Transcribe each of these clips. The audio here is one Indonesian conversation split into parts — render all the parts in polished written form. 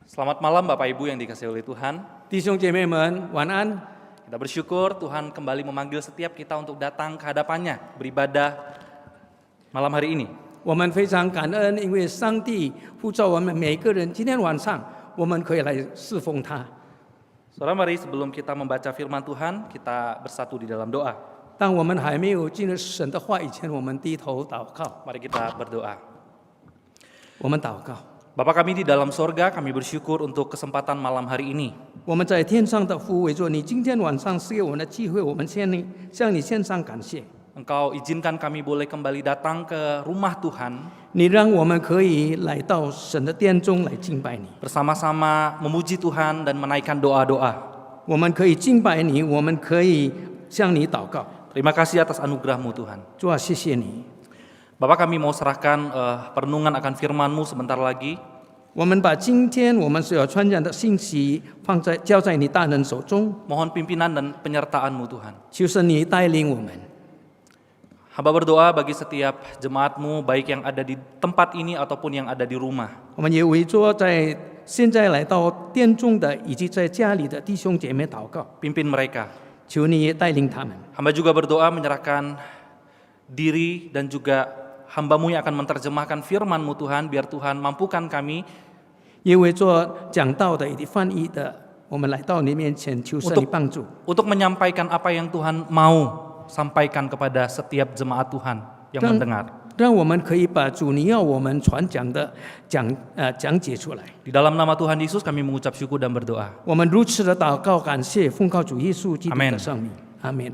Selamat malam Bapak Ibu yang dikasihi oleh Tuhan. 弟兄姐妹们，晚安。 Kita bersyukur Tuhan kembali memanggil setiap kita untuk datang ke hadapannya, beribadah malam hari ini. 我们非常感恩，因为上帝呼召我们每个人，今天晚上我们可以来侍奉他。 Saudara, mari sebelum kita membaca firman Tuhan, kita bersatu di dalam doa. 当我们还没有进入神的话以前，我们低头祷告。 Mari kita berdoa. 我们祷告， Bapa kami di dalam sorga, kami bersyukur untuk kesempatan malam hari ini. 我们在天上的父，为着你今天晚上赐给我们的机会，我们向你献上感谢。 Engkau izinkan kami boleh kembali datang ke rumah Tuhan, 你让我们可以来到神的殿中来敬拜你， bersama-sama memuji Tuhan dan menaikkan doa-doa. 我们可以敬拜你，我们可以向你祷告。 Terima kasih atas anugerah-Mu Tuhan. 主啊，谢谢你。 Bapak, kami mau serahkan perenungan akan firman-Mu sebentar lagi. 我们把今天我们所要传讲的信息交在你大人手中， Mohon pimpinan dan penyertaan-Mu Tuhan. 求神你带领我们。 Hamba berdoa bagi setiap jemaat-Mu, baik yang ada di tempat ini ataupun yang ada di rumah. 我们也为着现在来到殿中的以及在家里的弟兄姐妹祷告， Pimpin mereka. 求你也带领他们。 Hamba juga berdoa menyerahkan diri dan juga hamba-Mu yang akan menerjemahkan firman-Mu Tuhan, biar Tuhan mampukan kami 也为着讲道的以及翻译的，我们来到你面前，求神你帮助， untuk menyampaikan apa yang Tuhan mau sampaikan kepada setiap jemaat Tuhan yang mendengar. 让我们可以把主你要我们传讲的讲解出来。 Di dalam nama Tuhan Yesus kami mengucap syukur dan berdoa. 我们如此的祷告，感谢奉靠主耶稣基督 Amin 的圣名，阿门。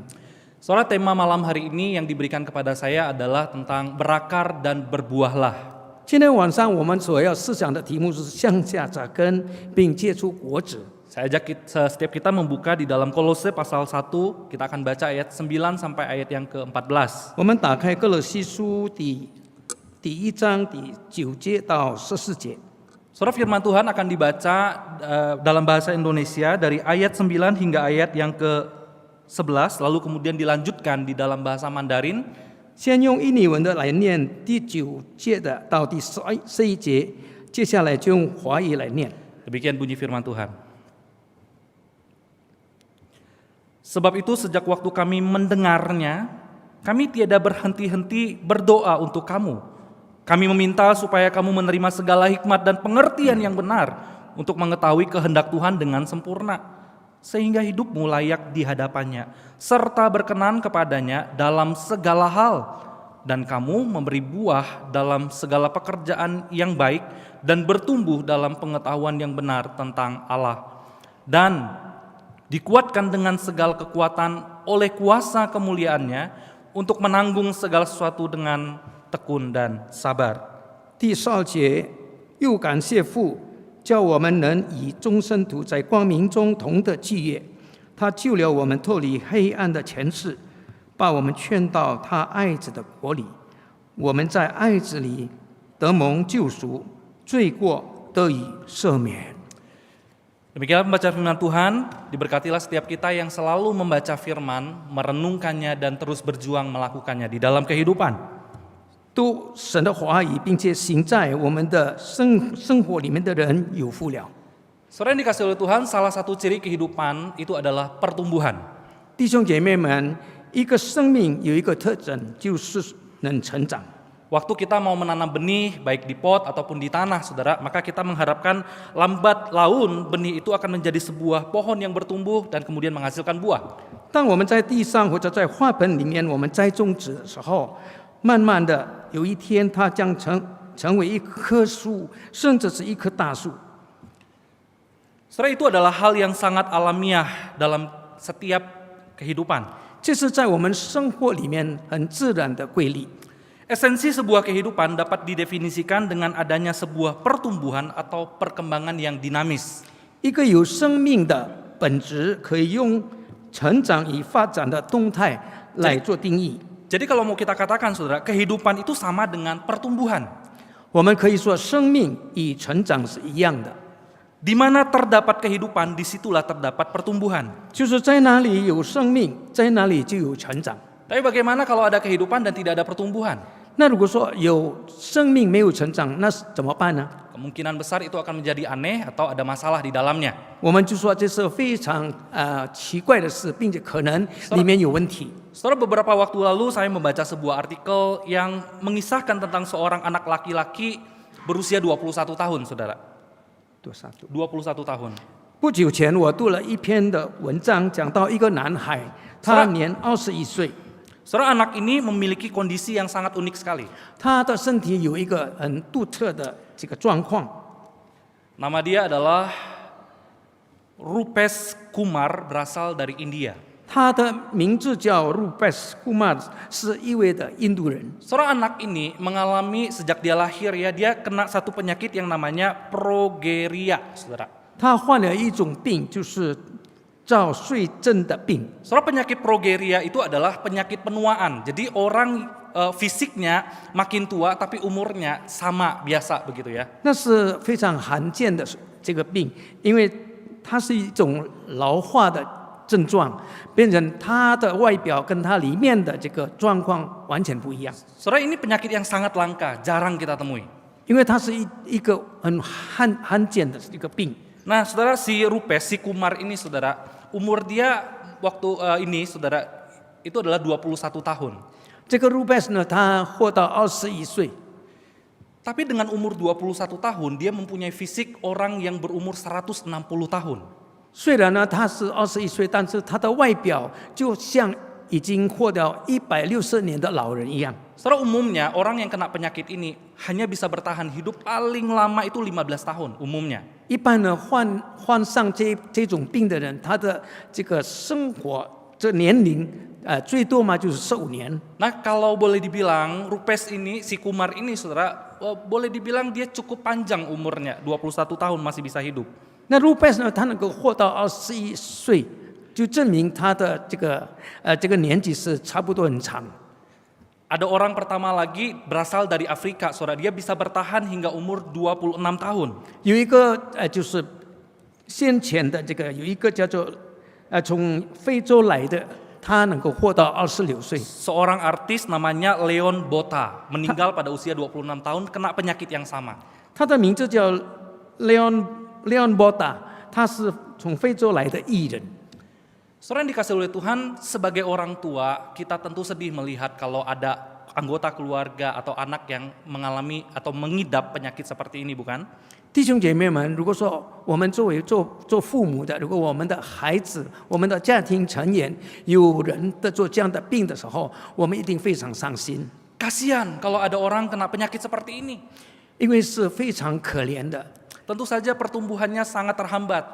Saudara, tema malam hari ini yang diberikan kepada saya adalah tentang berakar dan berbuahlah. 今天晚上我们所要思想的题目是向下扎根并结出果子。 Saya ajak setiap kita membuka di dalam Kolose pasal 1, kita akan baca ayat 9 sampai ayat yang ke-14. 我们打开歌罗西书第1章第9节到14节。 Saudara, firman Tuhan akan dibaca dalam bahasa Indonesia dari ayat 9 hingga ayat yang ke-11, lalu kemudian dilanjutkan di dalam bahasa Mandarin. 先用印尼文的来念第9节的到第11节，接下来就用华语来念。 Demikian bunyi firman Tuhan. Sebab itu sejak waktu kami mendengarnya, kami tiada berhenti-henti berdoa untuk kamu. Kami meminta supaya kamu menerima segala hikmat dan pengertian yang benar untuk mengetahui kehendak Tuhan dengan sempurna, sehingga hidupmu layak di hadapannya, serta berkenan kepadanya dalam segala hal, dan kamu memberi buah dalam segala pekerjaan yang baik dan bertumbuh dalam pengetahuan yang benar tentang Allah, dan dikuatkan dengan segala kekuatan oleh kuasa kemuliaannya untuk menanggung segala sesuatu dengan tekun dan sabar. 第12节，又感谢父，叫我们能以终身图在光明中同得基业。他救了我们脱离黑暗的权势，把我们劝到他爱子的国里。我们在爱子里得蒙救赎，罪过得以赦免。 Demikianlah pembaca firman Tuhan, diberkatilah setiap kita yang selalu membaca firman, merenungkannya dan terus berjuang melakukannya di dalam kehidupan. 读神的话语，并且行在我们的生活里面的人有福了。 Saudara yang dikasihi oleh Tuhan, salah satu ciri kehidupan itu adalah pertumbuhan. 弟兄姐妹们，一个生命有一个特征，就是能成长。 Waktu kita mau menanam benih, baik di pot ataupun di tanah, saudara, maka kita mengharapkan lambat laun benih itu akan menjadi sebuah pohon yang bertumbuh dan kemudian menghasilkan buah. 当我们在地上或者在花盆里面，我们栽种子的时候，慢慢的有一天，它将成为一棵树，甚至是一棵大树。 Saudara, itu adalah hal yang sangat alamiah dalam setiap kehidupan. 这是在我们生活里面很自然的规律。 Esensi sebuah kehidupan dapat didefinisikan dengan adanya sebuah pertumbuhan atau perkembangan yang dinamis. 一个有生命的本质，可以用成长与发展的动态来做定义。 Jadi kalau mau kita katakan, saudara, kehidupan itu sama dengan pertumbuhan. 我们可以说，生命与成长是一样的。 Di mana terdapat kehidupan, disitulah terdapat pertumbuhan. 就是在哪里有生命，在哪里就有成长。 Tapi bagaimana kalau ada kehidupan dan tidak ada pertumbuhan? 那如果说有生命没有成长，那怎么办呢？ kemungkinan besar itu akan menjadi aneh atau ada masalah di dalamnya. 我们就说这是非常奇怪的事，并且可能里面有问题。 Saudara, beberapa waktu lalu saya membaca sebuah artikel yang mengisahkan tentang seorang anak laki-laki berusia 21 tahun, saudara. 21 tahun. 不久前，我读了一篇的文章，讲到一个男孩，他年21岁， Saudara, anak ini memiliki kondisi yang sangat unik sekali. 他的身体有一个很独特的这个状况。 Nama dia adalah Rupesh Kumar, berasal dari India. 他的名字叫 Rupesh Kumar， 是一位的印度人。 Seorang anak ini mengalami sejak dia lahir ya, dia kena satu penyakit yang namanya progeria, saudara. 他患了一种病，就是早睡症的病。 Saudara, penyakit progeria itu adalah penyakit penuaan. Jadi orang fisiknya makin tua tapi umurnya sama biasa begitu ya. 那是非常罕见的这个病，因为它是一种老化的症状，变成他的外表跟他里面的这个状况完全不一样。 Saudara, ini penyakit yang sangat langka, jarang kita temui. 因为它是一个很罕见的一个病。 Nah, saudara, si Rupesh, si Kumar ini, saudara, umur dia waktu ini, saudara, itu adalah 21 tahun. 这个 Rupesh 呢，他活到21岁， Tapi dengan umur 21 tahun, dia mempunyai fisik orang yang berumur 160 tahun. 虽然呢他是21岁，但是他的外表就像已经活到160年的老人一样。 Secara umumnya, orang yang kena penyakit ini hanya bisa bertahan hidup paling lama itu 15 tahun umumnya. 一般呢患上这种病的人，他的这个生活这年龄最多嘛就是15年。 Nah, kalau boleh dibilang, Rupesh ini, si Kumar ini, saudara, boleh dibilang dia cukup panjang umurnya, 21 tahun masih bisa hidup. 那 Rupesh 呢，他能够活到21岁，就证明他的这个年纪是差不多很长。 Ada orang pertama lagi berasal dari Afrika, saudara, dia bisa bertahan hingga umur 26 tahun. 有一个就是先前的这个有一个叫做从非洲来的，他能够活到26岁。 Seorang artis namanya Leon Bota meninggal pada usia 26 tahun kena penyakit yang sama. 他的名字叫 Leon Bota， 他是从非洲来的艺人。 Saudara yang dikasih oleh Tuhan, sebagai orang tua, kita tentu sedih melihat kalau ada anggota keluarga atau anak yang mengalami atau mengidap penyakit seperti ini, bukan? 弟兄姐妹们，如果说我们作为做父母的，如果我们的孩子、我们的家庭成员有人得做这样的病的时候，我们一定非常伤心， Kasihan kalau ada orang kena penyakit seperti ini. 因为是非常可怜的， Tentu saja pertumbuhannya sangat terhambat.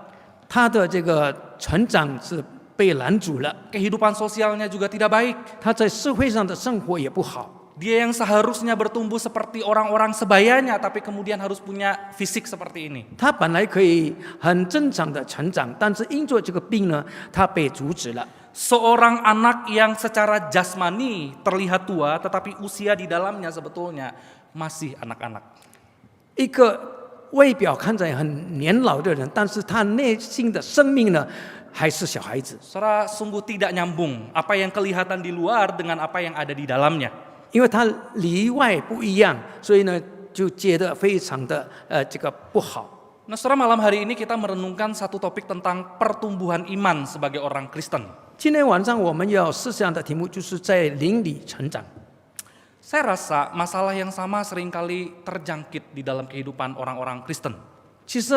他的这个成长是被拦阻了， Kehidupan sosialnya juga tidak baik. 他在社会上的生活也不好。 Dia yang seharusnya bertumbuh seperti orang-orang sebayanya, tapi kemudian harus punya fisik seperti ini. 他本来可以很正常的成长，但是因着这个病呢，他被阻止了。 Seorang anak yang secara jasmani terlihat tua, tetapi usia di dalamnya sebetulnya masih anak-anak. 一个外表看起来很年老的人，但是他内心的生命呢，还是小孩子。 Saudara, sungguh tidak nyambung apa yang kelihatan di luar dengan apa yang ada di dalamnya. 因为他里外不一样，所以呢，就觉得非常的这个不好。 Nah, saudara, malam hari ini kita merenungkan satu topik tentang pertumbuhan iman sebagai orang Kristen. 今天晚上我们要思想的题目就是在灵里成长。 Saya rasa masalah yang sama seringkali terjangkit di dalam kehidupan orang-orang Kristen. 其实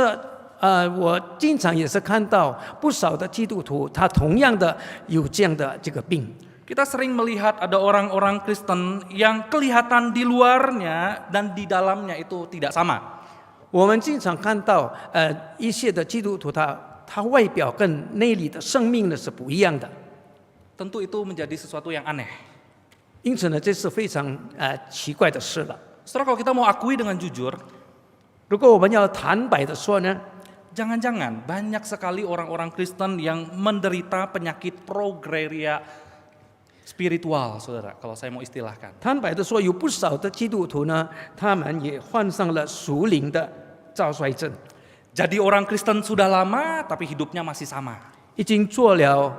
我经常也是看到不少的基督徒，他同样的有这样的这个病。 Kita sering melihat ada orang-orang Kristen yang kelihatan di luarnya dan di dalamnya itu tidak sama. 我们经常看到一些的基督徒他外表跟内里的生命呢是不一样的， Tentu itu menjadi sesuatu yang aneh. 因此呢，这是非常奇怪的事了。 Saudara, kalau kita mau akui dengan jujur, 如果我们要坦白的说呢， jangan-jangan banyak sekali orang-orang Kristen yang menderita penyakit progeria spiritual, saudara, kalau saya mau istilahkan. 坦白的说，有不少的基督徒呢，他们也患上了属灵的早衰症， Jadi orang Kristen sudah lama tapi hidupnya masih sama. 已经做了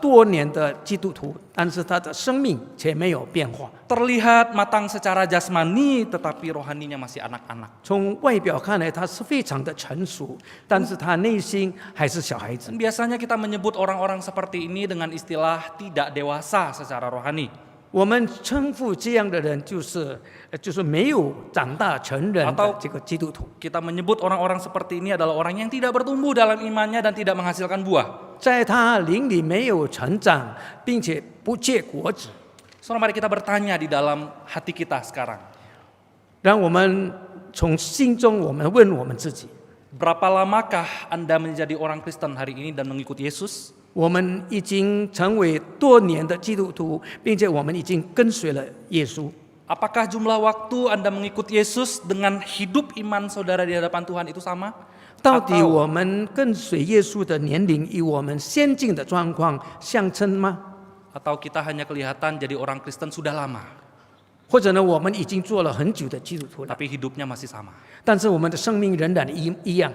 多年的基督徒，但是他的生命却没有变化。 Terlihat matang secara jasmani, tetapi rohaninya masih anak-anak. 从外表看来，他是非常的成熟，但是他内心还是小孩子。 Dan biasanya kita menyebut orang-orang seperti ini dengan istilah tidak dewasa secara rohani. 我们称呼这样的人就是没有长大成人的这个基督徒。 Kita menyebut orang-orang seperti ini adalah orang yang tidak bertumbuh dalam imannya dan tidak menghasilkan buah. 在他灵里没有成长，并且不结果子。 Saudara, mari kita bertanya di dalam hati kita sekarang. 让我们从心中我们问我们自己： Berapa lamakah Anda menjadi orang Kristen hari ini dan mengikuti Yesus? 我们已经成为多年的基督徒，并且我们已经跟随了耶稣。 Apakah jumlah waktu Anda mengikuti Yesus dengan hidup iman saudara di hadapan Tuhan itu sama? 到底我们跟随耶稣的年龄与我们先进的状况相称吗？ Atau kita hanya kelihatan jadi orang Kristen sudah lama, 或者呢，我们已经做了很久的基督徒了， tapi hidupnya masih sama? 但是我们的生命仍然一样。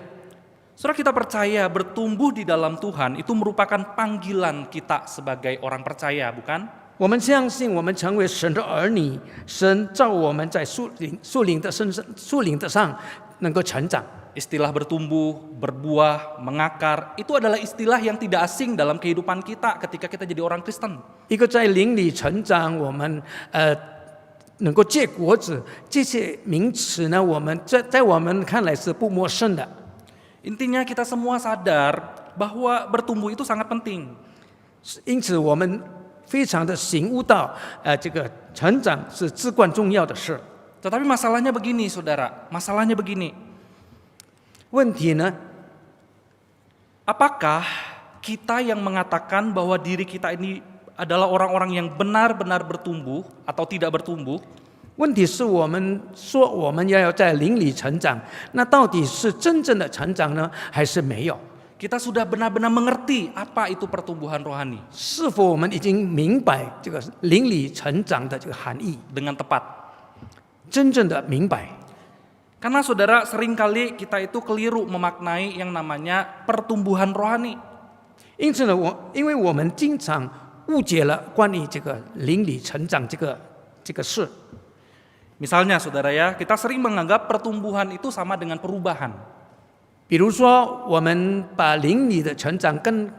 Saudara, kita percaya bertumbuh di dalam Tuhan itu merupakan panggilan kita sebagai orang percaya, bukan? 我们相信，我们成为神的儿女，神造我们在树林的上能够成长。 Istilah bertumbuh, berbuah, mengakar, itu adalah istilah yang tidak asing dalam kehidupan kita ketika kita jadi orang Kristen. 一个在灵里成长，我们能够结果子，这些名词呢，我们在我们看来是不陌生的。 Intinya kita semua sadar bahwa bertumbuh itu sangat penting. 因此，我们非常的醒悟到，这个成长是至关重要的事。 Tetapi masalahnya begini, saudara. Masalahnya begini. 问题呢， Apakah kita yang mengatakan bahwa diri kita ini adalah orang-orang yang benar-benar bertumbuh atau tidak bertumbuh? 问题是我们说我们要在灵里成长，那到底是真正的成长呢，还是没有？ Kita sudah benar-benar mengerti apa itu pertumbuhan rohani 是否我们已经明白这个灵里成长的这个含义， dengan tepat. 真正的明白？ Karena saudara, seringkali kita itu keliru memaknai yang namanya pertumbuhan rohani. 因此呢，因为我们经常误解了关于这个灵里成长这个事。 Misalnya saudara ya, kita sering menganggap pertumbuhan itu sama dengan perubahan. 比如说，我们把灵里的成长跟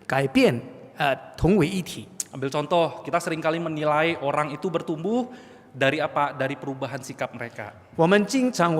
改变同为一体。 Ambil contoh, kita seringkali menilai orang itu bertumbuh dari apa? Dari perubahan sikap mereka. 我们经常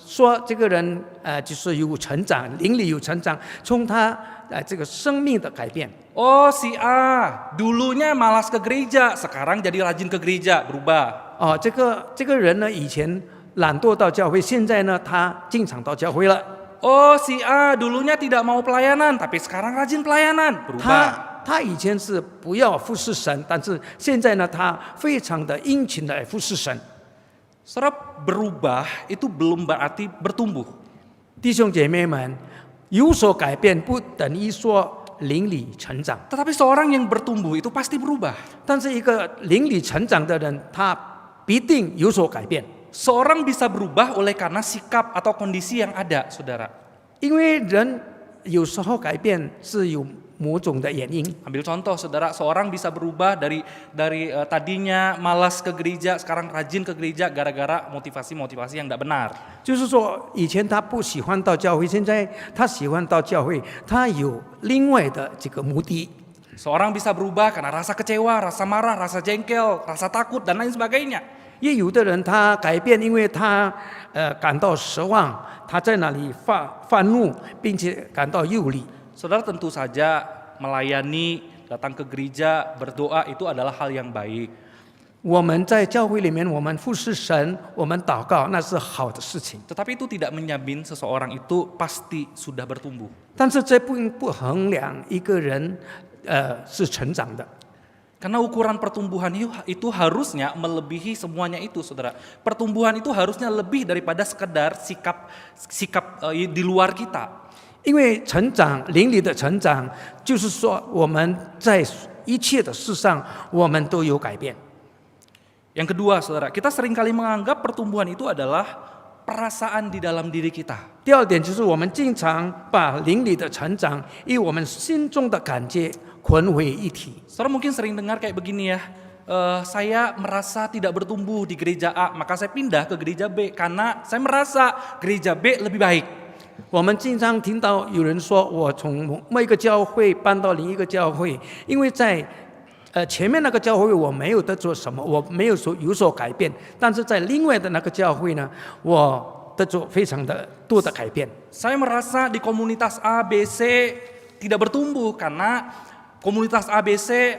说这个人就是有成长，灵里有成长，从他这个生命的改变。 Oh si A, dulunya malas ke gereja, sekarang jadi rajin ke gereja, berubah. 哦，这个人呢，以前懒惰到教会，现在呢，他经常到教会了。 Oh si A, dulunya tidak mau pelayanan, tapi sekarang rajin pelayanan, berubah. 他以前是不要服侍神，但是现在呢，他非常的殷勤的服侍神。 Saudara, berubah itu belum berarti bertumbuh. 弟兄姐妹们，有所改变不等于说灵里成长， Tetapi seorang yang bertumbuh itu pasti berubah. 但是一个灵里成长的人，他必定有所改变。 Seorang bisa berubah oleh karena sikap atau kondisi yang ada, saudara. 因为人有时候改变是有某种的原因。 Ambil contoh, saudara, seorang bisa berubah dari tadinya malas ke gereja, sekarang rajin ke gereja gara-gara motivasi-motivasi yang tidak benar. 就是说，以前他不喜欢到教会，现在他喜欢到教会，他有另外的这个目的。 Seorang bisa berubah karena rasa kecewa, rasa marah, rasa jengkel, rasa takut, dan lain sebagainya. 也有的人他改变，因为他感到失望，他在那里发怒，并且感到忧虑。 Saudara, tentu saja melayani, datang ke gereja, berdoa itu adalah hal yang baik. 我们在教会里面，我们服侍神，我们祷告，那是好的事情。 Tetapi itu tidak menjamin seseorang itu pasti sudah bertumbuh. 但是这不衡量一个人是成长的。 Karena ukuran pertumbuhan itu harusnya melebihi semuanya itu, saudara. Pertumbuhan itu harusnya lebih daripada sekedar sikap di luar kita. 因为成长，灵里的成长，就是说我们在一切的事上，我们都有改变。 Yang kedua, saudara, kita seringkali menganggap pertumbuhan itu adalah perasaan di dalam diri kita. 第二点就是我们经常把灵里的成长与我们心中的感觉混为一体。 Saudara mungkin sering dengar kayak begini ya, saya merasa tidak bertumbuh di gereja A, maka saya pindah ke gereja B karena saya merasa gereja B lebih baik. 我们经常听到有人说，我从某一个教会搬到另一个教会，因为在前面那个教会我没有得做什么，我没有有所改变，但是在另外的那个教会呢，我得做非常的多的改变。 Saya merasa di komunitas A, B, C tidak bertumbuh karena komunitas A, B, C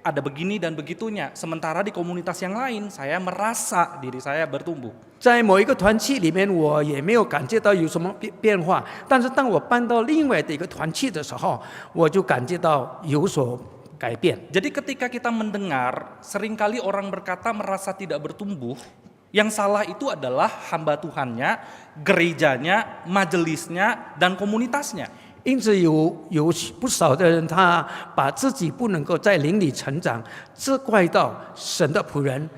ada begini dan begitunya. Sementara di komunitas yang lain saya merasa diri saya bertumbuh. 在某一个团契里面，我也没有感觉到有什么变化，但是当我搬到另外的一个团契的时候，我就感觉到有所改变。 Jadi ketika kita mendengar, seringkali orang berkata merasa tidak bertumbuh, yang salah itu adalah hamba Tuhannya, gerejanya, majelisnya, dan komunitasnya. 因此有不少的人，他把自己不能够在灵里成长，责怪到神的仆人，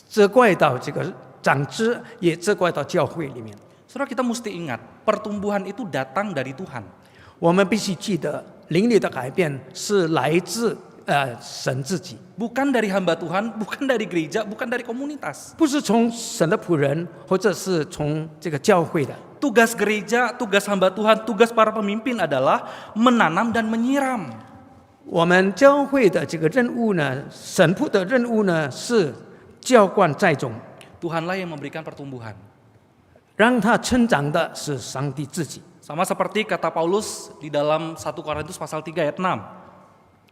责怪到这个长子，也责怪到教会里面。 Saudara, kita mesti ingat, pertumbuhan itu datang dari Tuhan. 我们必须记得，灵里的改变是来自神自己， Bukan dari hamba Tuhan, bukan dari gereja, bukan dari komunitas. 不是从神的仆人，或者是从这个教会的。 Tugas gereja, tugas hamba Tuhan, tugas para pemimpin adalah menanam dan menyiram. 我们教会的这个任务呢，神仆的任务呢，是浇灌栽种， Tuhanlah yang memberikan pertumbuhan. 让他成长的是上帝自己。 Sama seperti kata Paulus di dalam 1 Korintus pasal 3 ayat 6.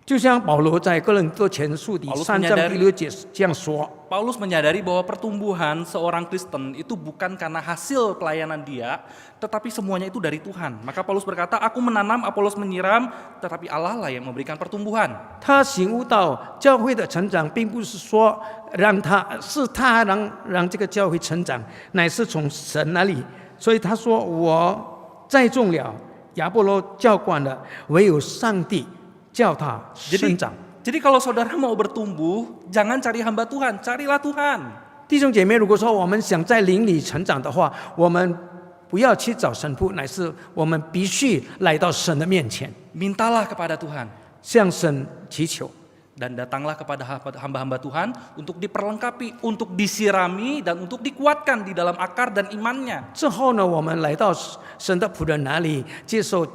就像保罗在哥林多前书第3章第6节这样说。 Paulus menyadari bahwa pertumbuhan seorang Kristen itu bukan karena hasil pelayanan dia, tetapi semuanya itu dari Tuhan. Maka Paulus berkata, aku menanam, Apolos menyiram, tetapi Allah lah yang memberikan pertumbuhan. 他醒悟到教会的成长，并不是说他让这个教会成长，乃是从神那里。所以他说：“我栽种了，亚波罗浇灌了，唯有上帝叫他生长。” Jadi kalau saudara mau bertumbuh, jangan cari hamba Tuhan, carilah Tuhan. 弟兄姐妹，如果说我们想在灵里成长的话，我们不要去找神父，乃是我们必须来到神的面前， Mintalah kepada Tuhan. 向神祈求。 Dan datanglah kepada hamba-hamba Tuhan untuk diperlengkapi, untuk disirami, dan untuk dikuatkan di dalam akar dan imannya. 之后呢，我们来到神的仆人那里，接受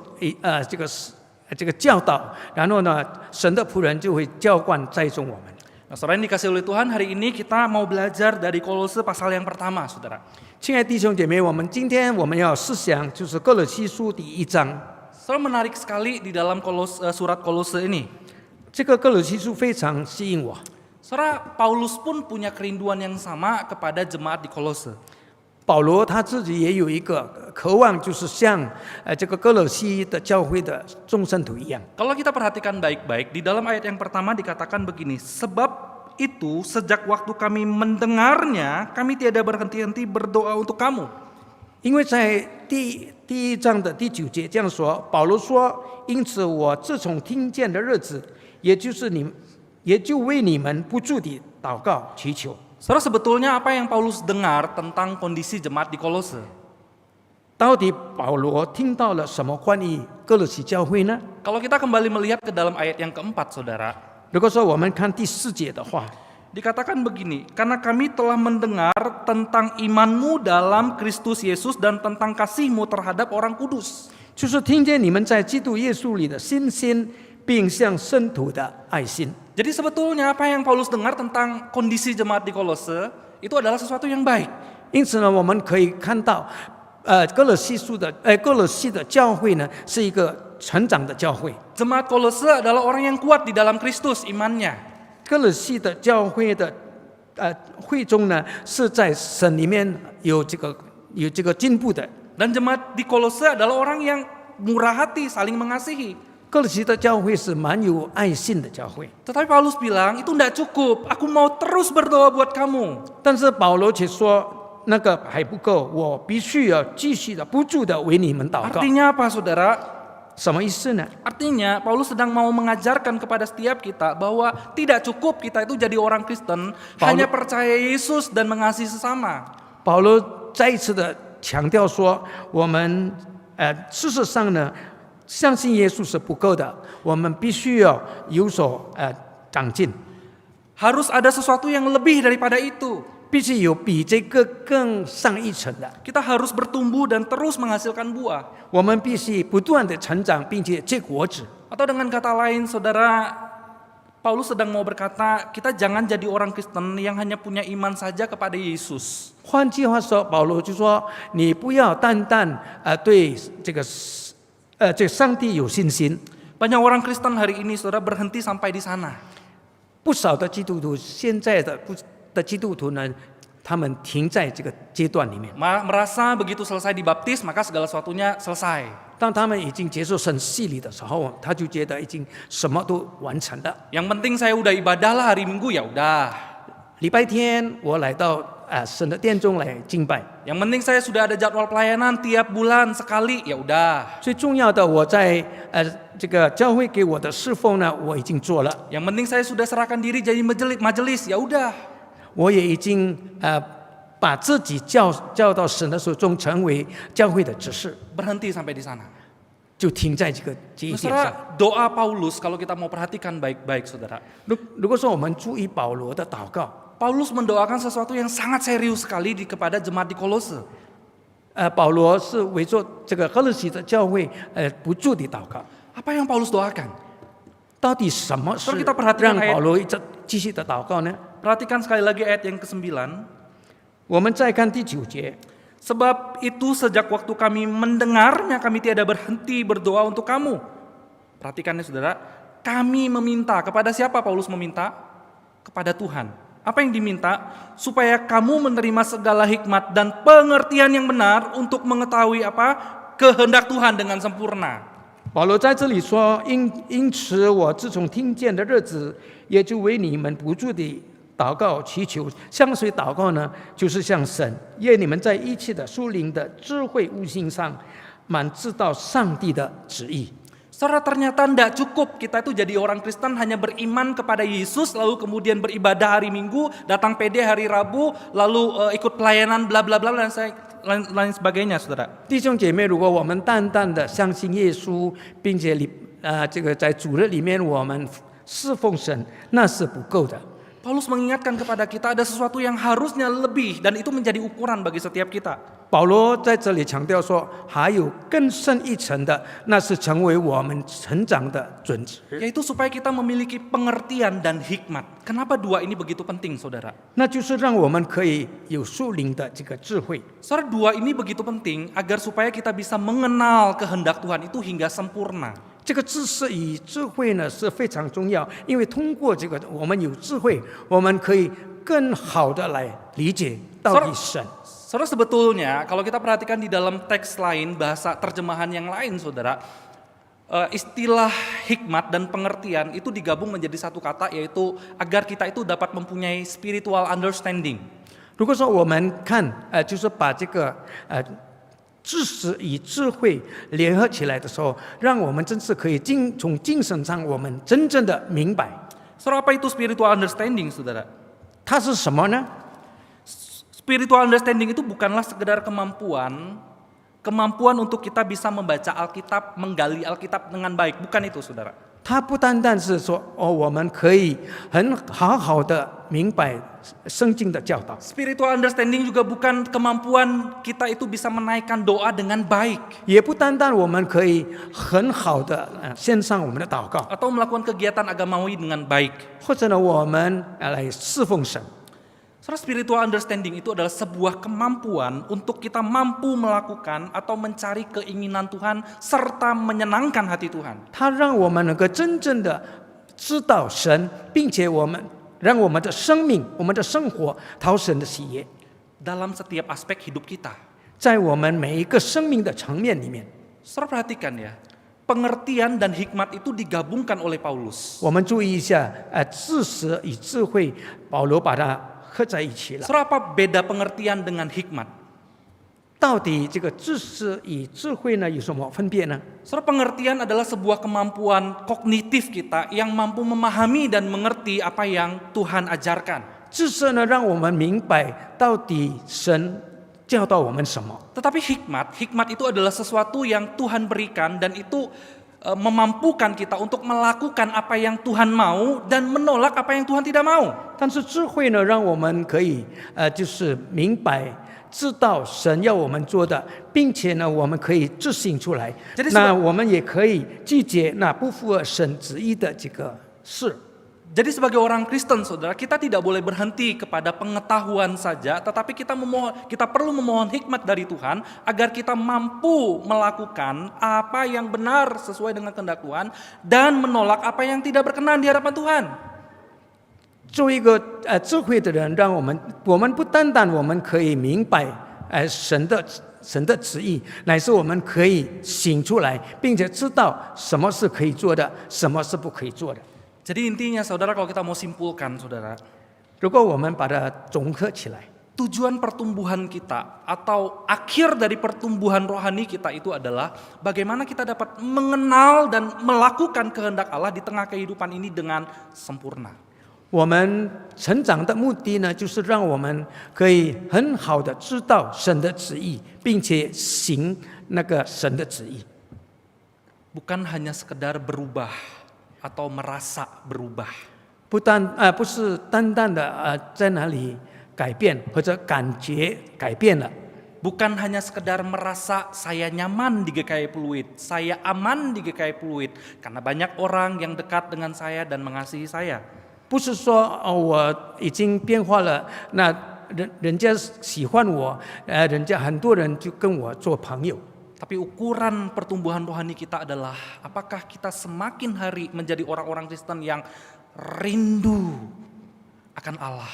这个教导，然后呢，神的仆人就会浇灌栽种我们。 Nah, saudara yang dikasih oleh Tuhan, hari ini kita mau belajar dari Kolose pasal yang pertama, saudara. 亲爱的弟兄姐妹，今天我们要思想就是哥罗西书第1章。 Saudara, menarik sekali di dalam surat Kolose ini. 这个哥罗西书非常吸引我。 Saudara, Paulus pun punya kerinduan yang sama kepada jemaat di Kolose. 保罗他自己也有一个渴望，就是像这个哥罗西的教会的众圣徒一样。 Kalau kita perhatikan baik-baik, di dalam ayat yang pertama dikatakan begini, sebab itu sejak waktu kami mendengarnya, kami tiada berhenti-henti berdoa untuk kamu. 因为在第1章的第9节这样说，保罗说：“因此我自从听见的日子，也就为你们不住地祷告祈求。” Saudara, sebetulnya apa yang Paulus dengar tentang kondisi jemaat di Kolose? 到底保罗听到了什么关于哥罗西教会呢？ Kalau kita kembali melihat ke dalam ayat yang keempat, saudara, 如果说我们看第4节的话， dikatakan begini, karena kami telah mendengar tentang imanmu dalam Kristus Yesus dan tentang kasihmu terhadap orang kudus. 就是听见你们在基督耶稣里的信心，并向圣徒的爱心。 Jadi sebetulnya apa yang Paulus dengar tentang kondisi jemaat di Kolose itu adalah sesuatu yang baik. 因此呢，我们可以看到，哥罗西的教会呢，是一个成长的教会。 Jemaat Kolose adalah orang yang kuat di dalam Kristus imannya. 哥罗西的教会的会中呢，是在神里面有这个进步的。 Dan jemaat di Kolose adalah orang yang murah hati, saling mengasihi. 哥罗西的教会是蛮有爱心的教会， Tetapi Paulus bilang, itu tidak cukup, aku mau terus berdoa buat kamu. 但是保罗却说那个还不够，我必须要继续的不住的为你们祷告。 Artinya apa, saudara? 什么意思呢？ Artinya Paulus sedang mau mengajarkan kepada setiap kita bahwa tidak cukup kita itu jadi orang Kristen hanya percaya Yesus dan mengasihi sesama. 保罗再一次的强调说，我们事实上呢，相信耶稣是不够的，我们必须要有所长进， Harus ada sesuatu yang lebih daripada itu. 必须有比这个更上一层的。 Kita harus bertumbuh dan terus menghasilkan buah. 我们必须不断的成长，并且结果子。 Atau dengan kata lain, saudara, Paulus sedang mau berkata, kita jangan jadi orang Kristen yang hanya punya iman saja kepada Yesus. 换句话说，保罗就说：你不要单单对这个上帝有信心。 Banyak orang Kristen hari ini, saudara, berhenti sampai di sana. 不少的基督徒现在的基督徒呢，他们停在这个阶段里面。 Merasa begitu selesai dibaptis, maka segala sesuatunya selesai. 当他们已经接受神洗礼的时候，他就觉得已经什么都完成了。 Yang penting saya udah ibadah lah hari Minggu, ya udah. 礼拜天我来到神的殿中来敬拜， Yang penting saya sudah ada jadwal pelayanan tiap bulan sekali, ya udah. 最重要的我在这个教会给我的侍奉呢，我已经做了， Yang penting saya sudah serahkan diri jadi majelis, ya udah. 我也已经把自己教到神的手中，成为教会的执事， Berhenti sampai di sana. 就停在这一点上。 Saudara, doa Paulus kalau kita mau perhatikan baik-baik, saudara. 如果说我们注意保罗的祷告， Paulus mendoakan sesuatu yang sangat serius sekali kepada jemaat di Kolose. 保罗是围着这个哥罗西的教会不住地祷告。 Apa yang Paulus doakan? 到底什么是 Kalau kita perhatikan 让保罗继续的祷告呢？ Perhatikan sekali lagi ayat yang ke-9. 我们再看第9节， Sebab itu sejak waktu kami mendengarnya, kami tiada berhenti berdoa untuk kamu. Perhatikan ya saudara, kami meminta. Kepada siapa Paulus meminta? Kepada Tuhan. Apa yang diminta? Supaya kamu menerima segala hikmat dan pengertian yang benar untuk mengetahui apa? Kehendak Tuhan dengan sempurna. 保罗在这里说：因此我自从听见的日子，也就为你们不住地祷告祈求。向谁祷告呢？就是向神，愿你们在一切的属灵的智慧悟性上，满知道上帝的旨意。 Saudara, ternyata tidak cukup kita itu jadi orang Kristen hanya beriman kepada Yesus, lalu kemudian beribadah hari Minggu, datang PD hari Rabu, lalu ikut pelayanan bla bla bla dan lain sebagainya, saudara. 弟兄姐妹，如果我们淡淡的相信耶稣，并且这个在主日里面我们侍奉神，那是不够的。 Paulus mengingatkan kepada kita ada sesuatu yang harusnya lebih dan itu menjadi ukuran bagi setiap kita. 保罗在这里强调说，还有更深一层的，那是成为我们成长的准则。 Yaitu supaya kita memiliki pengertian dan hikmat. Kenapa dua ini begitu penting, saudara? 那就是让我们可以有属灵的这个智慧。 Saudara, dua ini begitu penting agar supaya kita bisa mengenal kehendak Tuhan itu hingga sempurna. 这个知识与智慧呢是非常重要，因为通过这个，我们有智慧，我们可以更好的来理解到底神。 Saudara, sebetulnya kalau kita perhatikan di dalam teks lain, bahasa terjemahan yang lain, saudara, istilah hikmat dan pengertian itu digabung menjadi satu kata, yaitu agar kita itu dapat mempunyai spiritual understanding. 如果说我们看，就是把这个知识与智慧联合起来的时候，让我们真是可以从精神上我们真正的明白， Saudara, apa itu spiritual understanding, saudara? 它是什么呢？ Spiritual understanding itu bukanlah sekedar kemampuan untuk kita bisa membaca Alkitab, menggali Alkitab dengan baik, bukan itu, saudara. 它不单单是说我们可以很好的明白圣经的教导。 Spiritual understanding juga bukan kemampuan kita itu bisa menaikkan doa dengan baik 也不单单我们可以很好的献上我们的祷告， atau melakukan kegiatan agamawi dengan baik. 或者呢，我们来侍奉神。 Saudara, spiritual understanding itu adalah sebuah kemampuan untuk kita mampu melakukan atau mencari keinginan Tuhan serta menyenangkan hati Tuhan. 它让我们能够真正的知道神，并且让我们的生命、我们的生活讨神的喜悦， Dalam setiap aspek hidup kita. 在我们每一个生命的层面里面。 Saudara, perhatikan ya, pengertian dan hikmat itu digabungkan oleh Paulus. 我们注意一下，知识与智慧，保罗把它合在一起了。 Saudara, apa beda pengertian dengan hikmat? 到底这个知识与智慧呢有什么分别呢？ Saudara, pengertian adalah sebuah kemampuan kognitif kita yang mampu memahami dan mengerti apa yang Tuhan ajarkan. 知识呢，让我们明白到底神教导我们什么。 Tetapi hikmat itu adalah sesuatu yang Tuhan berikan dan itu memampukan kita untuk melakukan apa yang Tuhan mau dan menolak apa yang Tuhan tidak mau. 但是智慧呢，让我们可以就是明白。知道神要我们做的，并且呢，我们可以执行出来。那我们也可以拒绝那不符合神旨意的这个事。 Jadi sebagai orang Kristen, saudara, kita tidak boleh berhenti kepada pengetahuan saja, tetapi kita perlu memohon hikmat dari Tuhan agar kita mampu melakukan apa yang benar sesuai dengan kehendak Tuhan dan menolak apa yang tidak berkenan di hadapan Tuhan. 做一个智慧的人，让我们不单单我们可以明白神的旨意，乃是我们可以醒出来，并且知道什么是可以做的，什么是不可以做的。 Jadi intinya, saudara, kalau kita mau simpulkan, saudara, 如果我们把它综合起来， tujuan pertumbuhan kita atau akhir dari pertumbuhan rohani kita itu adalah bagaimana kita dapat mengenal dan melakukan kehendak Allah di tengah kehidupan ini dengan sempurna. 我们成长的目的呢，就是让我们可以很好的知道神的旨意，并且行那个神的旨意。 Bukan hanya sekedar berubah atau merasa berubah. 不是单单的在哪里改变或者感觉改变了。 Bukan hanya sekedar merasa saya nyaman di GKI Pluit, saya aman di GKI Pluit karena banyak orang yang dekat dengan saya dan mengasihi saya. 不是说我已经变化了，那人家喜欢我，人家很多人就跟我做朋友。 Tapi ukuran pertumbuhan rohani kita adalah apakah kita semakin hari menjadi orang-orang Kristen yang rindu akan Allah.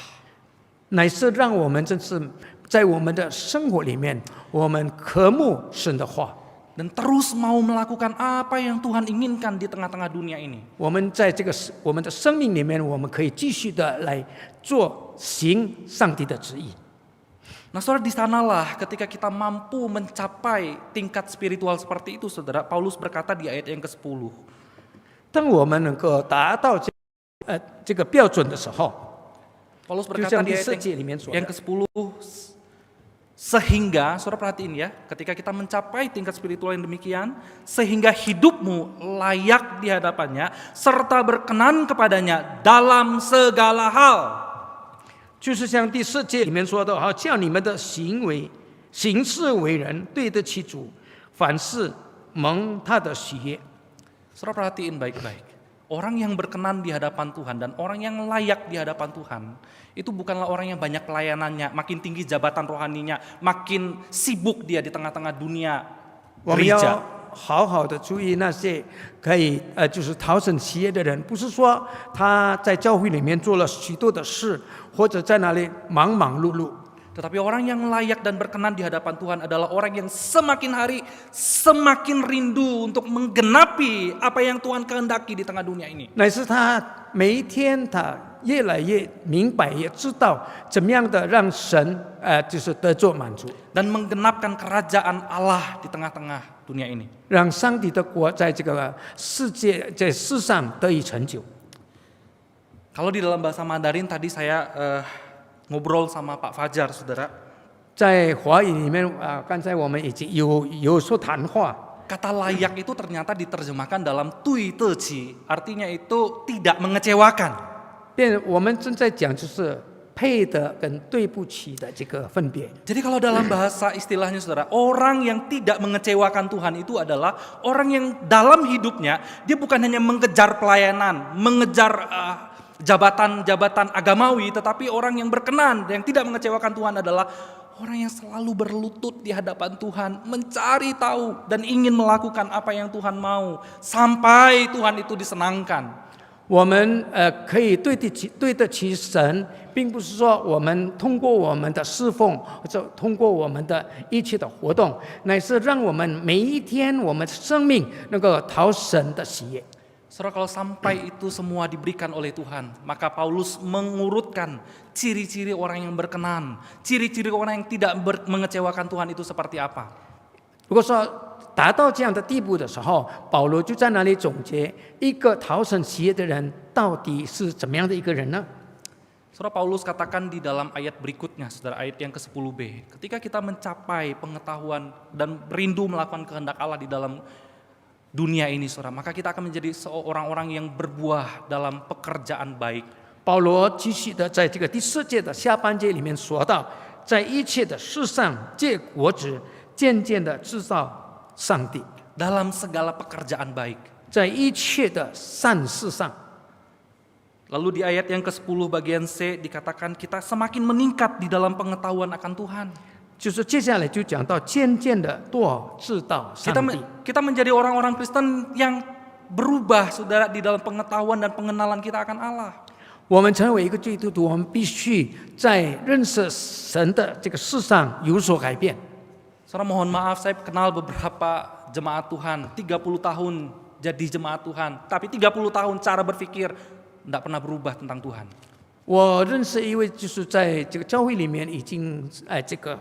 乃是让我们真是在我们的生活里面，我们渴慕神的话。 Dan terus mau melakukan apa yang Tuhan inginkan di tengah-tengah dunia ini. 我们在我们的生命里面，我们可以继续的来做行上帝的旨意。 Nah, saudara, di sanalah ketika kita mampu mencapai tingkat spiritual seperti itu, saudara, Paulus berkata di ayat yang ke-10. 当我们能够达到这个标准的时候， Paulus 就 berkata 像 di 第四 ayat 节里面说 yang 的， ke-10, sehingga, saudara perhatiin ya, ketika kita mencapai tingkat spiritual yang demikian, sehingga hidupmu layak di hadapannya, serta berkenan kepadanya dalam segala hal. 就是像第四节里面说的，好叫你们的行事为人对得起主，凡事蒙他的喜悦。 Saudara perhatiin baik-baik. Orang yang berkenan di hadapan Tuhan dan orang yang layak di hadapan Tuhan, itu bukanlah orang yang banyak pelayanannya, makin tinggi jabatan rohaninya, makin sibuk dia di tengah-tengah dunia 我们要 gereja. 好好的注意那些可以就是讨神喜悦的人，不是说他在教会里面做了许多的事，或者在那里忙忙碌碌。 Tetapi orang yang layak dan berkenan di hadapan Tuhan adalah orang yang semakin hari semakin rindu untuk menggenapi apa yang Tuhan kehendaki di tengah dunia ini. 乃是他每一天他越来越明白，也知道怎么样的让神就是得着满足， Dan menggenapkan kerajaan Allah di tengah-tengah dunia ini. 让上帝的国在这个世界在世上得以成就。 Kalau di dalam bahasa Mandarin tadi saya ngobrol sama Pak Fajar, saudara. 在华语里面刚才我们已经有说谈话。 Kata layak itu ternyata diterjemahkan dalam tui teci, artinya itu tidak mengecewakan. 我们正在讲就是配得跟对不起的这个分别。 Jadi kalau dalam bahasa istilahnya, saudara, orang yang tidak mengecewakan Tuhan itu adalah orang yang dalam hidupnya dia bukan hanya mengejar pelayanan, mengejar jabatan-jabatan agamawi, tetapi orang yang berkenan, yang tidak mengecewakan Tuhan adalah orang yang selalu berlutut di hadapan Tuhan, mencari tahu dan ingin melakukan apa yang Tuhan mau, sampai Tuhan itu disenangkan. 我们可以对得起神，并不是说我们通过我们的侍奉或者通过我们的一切的活动，乃是让我们每一天我们生命能够讨神的喜悦。 Saudara, kalau sampai itu semua diberikan oleh Tuhan, maka Paulus mengurutkan ciri-ciri orang yang berkenan, ciri-ciri orang yang tidak mengecewakan Tuhan itu seperti apa. 如果说达到这样的地步的时候，保罗就在那里总结一个讨神喜悦的人到底是怎么样的一个人呢？ Saudara, Paulus katakan di dalam ayat berikutnya, saudara, ayat yang ke-10b, ketika kita mencapai pengetahuan dan rindu melakukan kehendak Allah di dalam dunia ini, saudara, maka kita akan menjadi orang-orang yang berbuah dalam pekerjaan baik. 保罗继续的在这个第4节的下半节里面说到，在一切的事上结果子，渐渐的制造上帝， Dalam segala pekerjaan baik. 在一切的善事上。 Lalu di ayat yang ke-10 bagian C dikatakan kita semakin meningkat di dalam pengetahuan akan Tuhan. 就是接下来就讲到渐渐的多知道上 Kita 帝。 kita menjadi orang-orang Kristen yang berubah, saudara, di dalam pengetahuan dan pengenalan kita akan Allah. 我们成为一个基督徒，我们必须在认识神的这个事上有所改变。 Saudara, mohon maaf, saya kenal beberapa jemaat Tuhan, 30 tahun jadi jemaat Tuhan, tapi 30 tahun cara berpikir tidak pernah berubah tentang Tuhan. 我认识一位就是在这个教会里面已经这个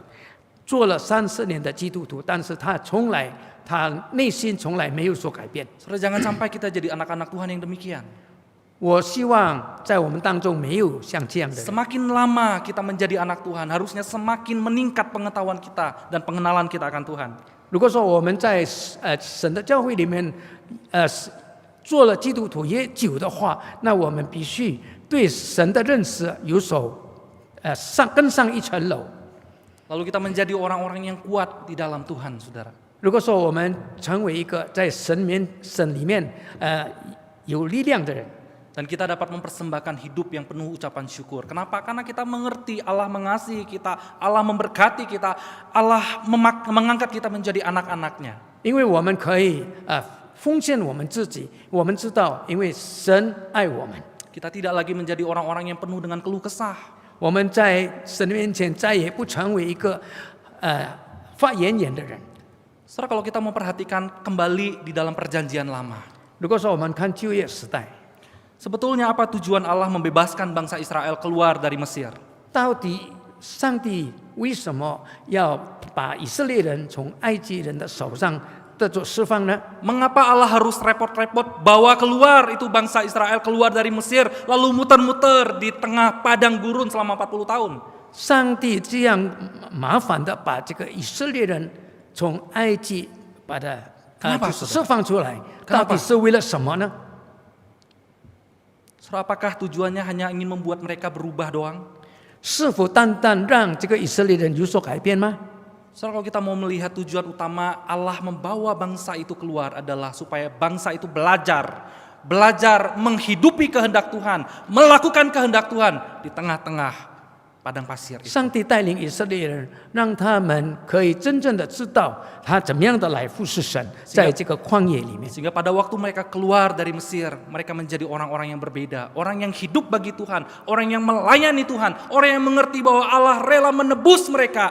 做了30年的基督徒，但是他内心从来没有所改变。 Saudara, jangan sampai kita jadi anak-anak Tuhan yang demikian. 我希望在我们当中没有像这样的人。 Semakin lama kita menjadi anak Tuhan, harusnya semakin meningkat pengetahuan kita dan pengenalan kita akan Tuhan. 如果说我们在神的教会里面做了基督徒也久的话，那我们必须对神的认识有所更上一层楼。 Lalu kita menjadi orang-orang yang kuat di dalam Tuhan, saudara. 如果说我们成为一个在神里面有力量的人， Dan kita dapat mempersembahkan hidup yang penuh ucapan syukur. Kenapa? Karena kita mengerti Allah mengasihi kita, Allah memberkati kita, Allah mengangkat kita menjadi anak-anaknya. 因为我们可以奉献我们自己，我们知道，因为神爱我们， Kita tidak lagi menjadi orang-orang yang penuh dengan keluh kesah. 我们在神面前再也不成为一个发言的人。 Saudara, kalau kita memperhatikan kembali di dalam perjanjian lama, 如果说我们看旧约时代， sebetulnya apa tujuan Allah membebaskan bangsa Israel keluar dari Mesir? 到底上帝为什么要把以色列人从埃及人的手上得做释放呢？ Mengapa Allah harus repot-repot bawa keluar itu bangsa Israel keluar dari Mesir, lalu muter-muter di tengah padang gurun selama 40 tahun? 上帝这样麻烦的把这个以色列人从埃及把它就是释放出来，到底是为了什么呢？ Saudara, apakah tujuannya hanya ingin membuat mereka berubah doang? 是否单单让这个以色列人有所改变吗？ Saudara, kalau kita mau melihat tujuan utama Allah membawa bangsa itu keluar adalah supaya bangsa itu belajar menghidupi kehendak Tuhan, melakukan kehendak Tuhan di tengah-tengah padang pasir itu. 上帝带领以色列人，让他们可以真正的知道他怎么样的来服侍神，在这个旷野里面。 Sehingga pada waktu mereka keluar dari Mesir, mereka menjadi orang-orang yang berbeda, orang yang hidup bagi Tuhan, orang yang melayani Tuhan, orang yang mengerti bahwa Allah rela menebus mereka.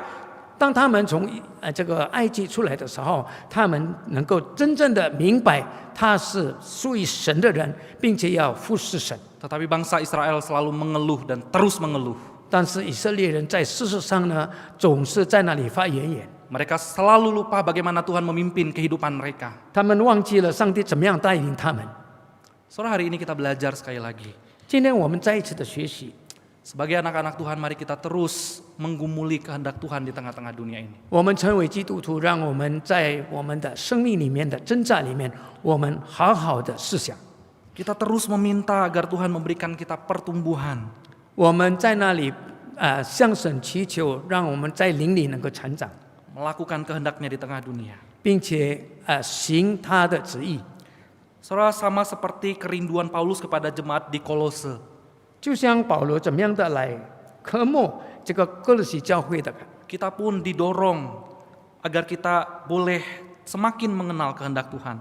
当他们从这个埃及出来的时候，他们能够真正的明白他是属于神的人，并且要服侍神。 Tetapi bangsa Israel selalu mengeluh dan terus mengeluh. 但是以色列人在事实上呢，总是在那里发怨言。 Mereka selalu lupa bagaimana Tuhan memimpin kehidupan mereka. 他们忘记了上帝怎么样带领他们。 Saudara, hari ini kita belajar sekali lagi. 今天我们再一次的学习， Sebagai anak-anak Tuhan, mari kita terus menggumuli kehendak Tuhan di tengah-tengah dunia ini. 我们成为基督徒，让我们在我们的生命里面的挣扎里面，我们好好的思想。 Kita terus meminta agar Tuhan memberikan kita pertumbuhan. 我们在那里向神祈求，让我们在灵里能够成长， Melakukan kehendaknya di tengah dunia. 并且行他的旨意。 Saudara, sama seperti kerinduan Paulus kepada jemaat di Kolose. 就像保罗怎么样的来渴慕这个哥罗西教会的， Kita pun didorong agar kita boleh semakin mengenal kehendak Tuhan.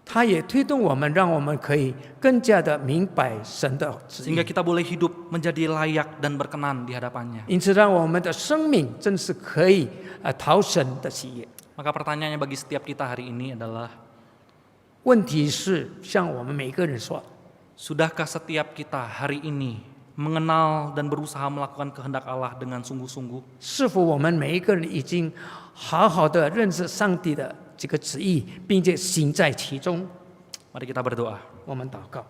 他也推动我们，让我们可以更加的明白神的旨 Sehingga 意， kita boleh hidup menjadi layak dan berkenan di hadapannya. 因此让我们的生命真是可以讨神的喜悦。 Maka pertanyaannya bagi setiap kita hari ini adalah, 问题是，像我们每个人说， sudahkah setiap kita hari ini mengenal dan berusaha melakukan kehendak Allah dengan sungguh-sungguh? 是否我们每一个人已经好好的认识上帝的这个旨意，并且行在其中？ Mari kita berdoa. 我们祷告。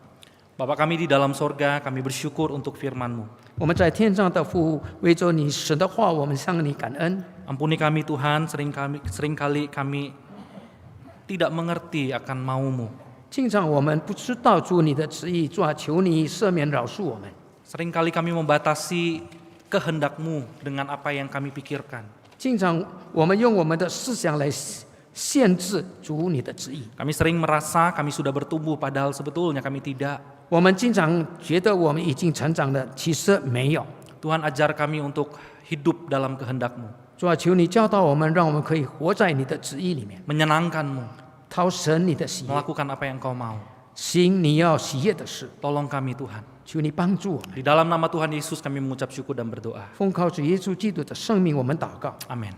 Bapa kami di dalam sorga, kami bersyukur untuk firman-Mu. 我们在天上的父，为着你神的话，我们向你感恩。 Ampuni kami Tuhan, seringkali kami tidak mengerti akan mau-Mu. 经常我们不知道主你的旨意，主啊，求你赦免饶恕我们。 Seringkali kami membatasi kehendak-Mu dengan apa yang kami pikirkan. 经常我们用我们的思想来限制主你的旨意。 Kami sering merasa kami sudah bertumbuh, padahal sebetulnya kami tidak. 我们经常觉得我们已经成长了，其实没有。 Tuhan ajar kami untuk hidup dalam kehendak-Mu, 主啊，求你教导我们，让我们可以活在你的旨意里面， menyenangkan-Mu, 讨神你的喜悦， melakukan apa yang Kau mau. 行你要喜悦的事。 Tolong kami Tuhan. 求你帮助我们， Di dalam nama Tuhan Yesus kami mengucap syukur dan berdoa. 奉靠主耶稣基督的圣名，我们祷告。 Amin.